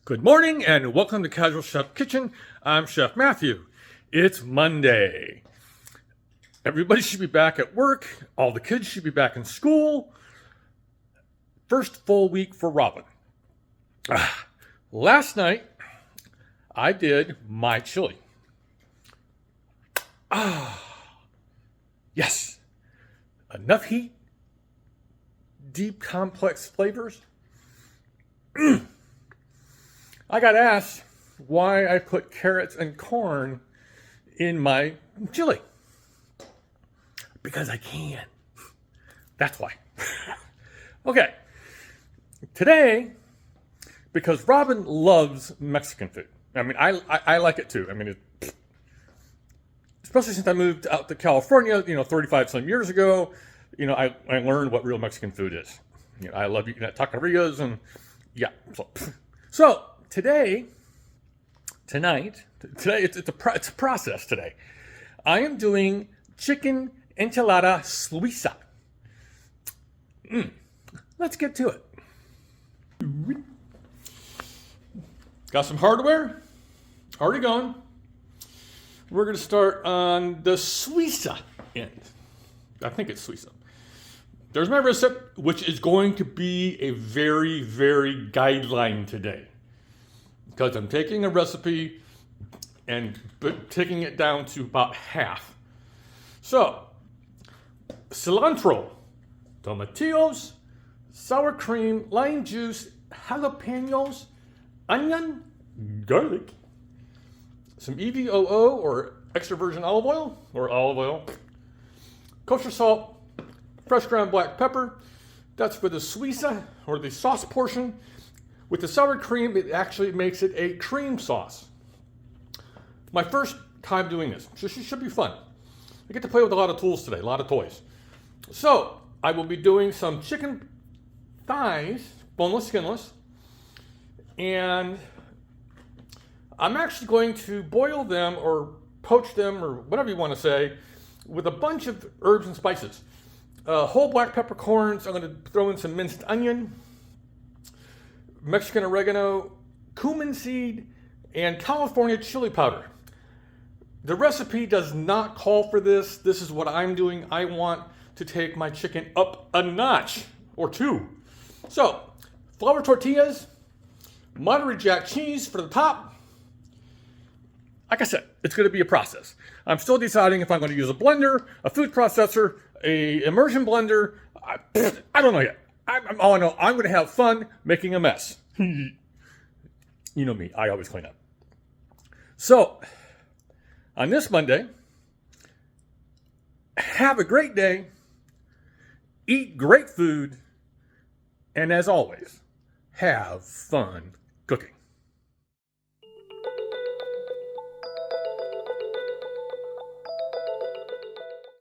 Good morning and welcome to Casual Chef Kitchen. I'm Chef Matthew. It's Monday. Everybody should be back at work. All the kids should be back in school. First full week for Robin. Last night, I did my chili. Yes. Enough heat, deep, complex flavors. I got asked why I put carrots and corn in my chili. Because I can. That's why. Okay. Today, because Robin loves Mexican food. I mean, I like it too. I mean, especially since I moved out to California, 35 some years ago, I learned what real Mexican food is. I love eating at taquerias and yeah. So today, it's a process today. I am doing chicken enchilada Suiza. Let's get to it. Got some hardware already gone. We're going to start on the Suiza end. I think it's Suiza. There's my recipe, which is going to be a very, very guideline today. Because I'm taking a recipe and taking it down to about half. So, cilantro, tomatillos, sour cream, lime juice, jalapenos, onion, garlic, some EVOO or extra virgin olive oil, kosher salt, fresh ground black pepper. That's for the Suiza or the sauce portion. With the sour cream, it actually makes it a cream sauce. My first time doing this, so it should be fun. I get to play with a lot of tools today, a lot of toys. So, I will be doing some chicken thighs, boneless, skinless, and I'm actually going to boil them or poach them or whatever you want to say with a bunch of herbs and spices. Whole black peppercorns, I'm going to throw in some minced onion, Mexican oregano, cumin seed, and California chili powder. The recipe does not call for this. This is what I'm doing. I want to take my chicken up a notch or two. So, flour tortillas, Monterey Jack cheese for the top. Like I said, it's going to be a process. I'm still deciding if I'm going to use a blender, a food processor, a immersion blender. I don't know yet. All I know, I'm going to have fun making a mess. You know me, I always clean up. So, on this Monday, have a great day, eat great food, and as always, have fun cooking.